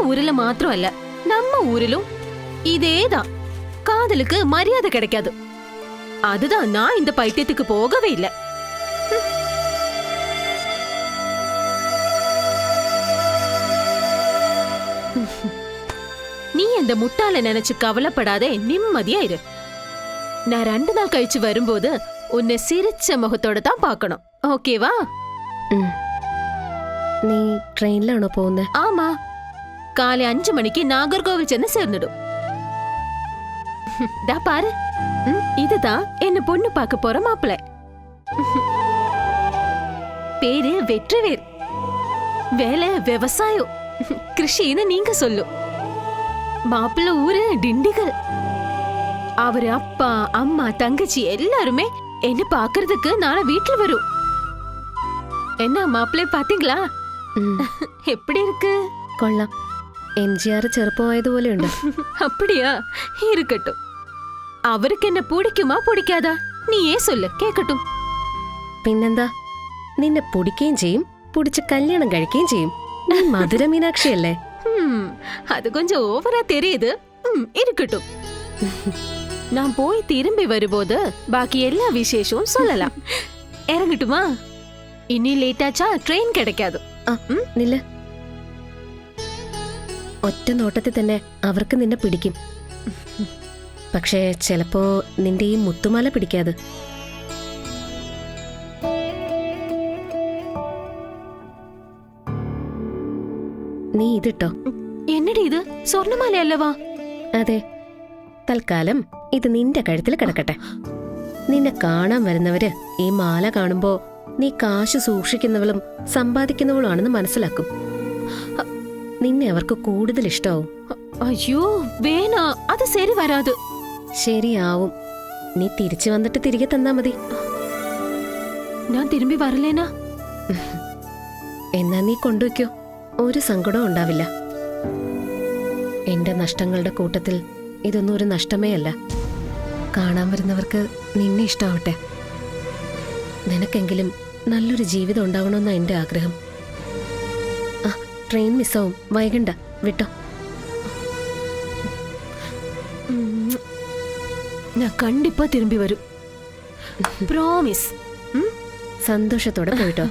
ஊர்ல மாத்திரம் அல்ல, நம்ம ஊரிலும் இதேதான். காதலுக்கு மரியாதை கிடைக்காது. அதுதான் நான் இந்த பைத்தியத்துக்கு போகவே இல்லை. நீ இந்த முட்டாள நினைச்சு கவலைப்படாதே, நிம்மதியா இரு. நான் 2 நாள் கழிச்சு வரும்போது உன்னை சிரிச்ச முகத்தோட தான் பார்க்கணும். ஓகேவா? നീ ട്രെയിനിലാണോ പോകുന്നത്? ஆமா, காலை 5 மணிக்கு நாகர்கோவில் சென்று சேர்ந்துடும். டா பாரு, இதுதான் என்ன பொண்ணு பார்க்க போற மாப்பிள்ளை. பேரு வெற்றிவேர், வேலை விவசாயம், கிருஷின்னு நீங்க சொல்லு. மாப்பிள்ளை ஊரு டிண்டிகல். அவரு அப்பா அம்மா தங்கச்சி எல்லாருமே என்ன பாக்குறதுக்கு நாளை வீட்டுல வரும். என்ன மாப்பிள்ளை பாத்தீங்களா? எப்படி இருக்கு? കൊള്ളാം. MGR ചെറുപ്പമായതുപോലെയുണ്ട്. அப்படியா? இருக்கட்டும். அவருக்கு என்ன பிடிக்குமா பிடிக்காதா நீ ஏன் சொல்லு, கேட்கட்டும். പിന്നെന്താ, നിന്നെ പൊടിക്കുകയും ചെയ്യും, പൊടിച്ച് കല്യാണം കഴിക്കുകയും ചെയ്യും. നീ മധുര മീനാക്ഷിയല്ലേ? அது கொஞ்சம் ஓவரா தெரியுது. இருக்கட்டும். நான் போய் திரும்பி வரும்போது பாக்கி எல்லா விசேஷமும் சொல்லலாம். இறங்கட்டுமா? இனி லேட்டாச்சா ட்ரெயின் கிடைக்காது. നില്ല, ഒറ്റ നോട്ടത്തിൽ തന്നെ അവർക്ക് നിന്നെ പിടിക്കും. പക്ഷേ ചിലപ്പോ നിന്റെ ഈ മുത്തുമാല പിടിക്കാതെ. നീ ഇതിട്ടോ. എന്നടി ഇത്? സ്വർണ്ണമാലയല്ലവാ? അതെ, തൽക്കാലം ഇത് നിന്റെ കഴുത്തിൽ കിടക്കട്ടെ. നിന്നെ കാണാൻ വരുന്നവര് ഈ മാല കാണുമ്പോ നീ കാശ് സൂക്ഷിക്കുന്നവളും സമ്പാദിക്കുന്നവളുമാണെന്ന് മനസ്സിലാക്കും. നിന്നെ അവർക്ക് കൂടുതൽ ഇഷ്ടാവും. അയ്യോ വേണാ, അത് ശരി വരാത്. ശരിയാവും. നീ തിരിച്ചു വന്നിട്ട് തിരികെ തന്നാ മതി. ഞാൻ തിരുമ്പി വരലേനാ? എന്നാ നീ കൊണ്ടുവയ്ക്കോ, ഒരു സങ്കടവും ഉണ്ടാവില്ല. എന്റെ നഷ്ടങ്ങളുടെ കൂട്ടത്തിൽ ഇതൊന്നും ഒരു നഷ്ടമേ അല്ല. കാണാൻ വരുന്നവർക്ക് നിന്നെ ഇഷ്ടാവട്ടെ. നിനക്കെങ്കിലും നല്ലൊരു ജീവിതം ഉണ്ടാവണമെന്നാ എന്റെ ആഗ്രഹം. ട്രെയിൻ മിസ്സാവും, വൈകണ്ട, വിട്ടോ. ഞാൻ കണ്ടിപ്പാ തിരുമ്പി വരും, പ്രോമിസ്. സന്തോഷത്തോടെ പോയിട്ടോ.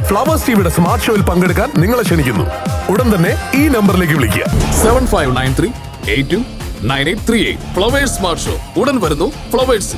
ഫ്ലവേഴ്സ് ടിവിയുടെ സ്മാർട്ട് ഷോയിൽ പങ്കെടുക്കാൻ നിങ്ങളെ ക്ഷണിക്കുന്നു. ഉടൻ തന്നെ ഈ നമ്പറിലേക്ക് വിളിക്കുക. 7593829838. ഫ്ലവേഴ്സ് സ്മാർട്ട് ഷോ ഉടൻ വരുന്നു ഫ്ലവേഴ്സ്.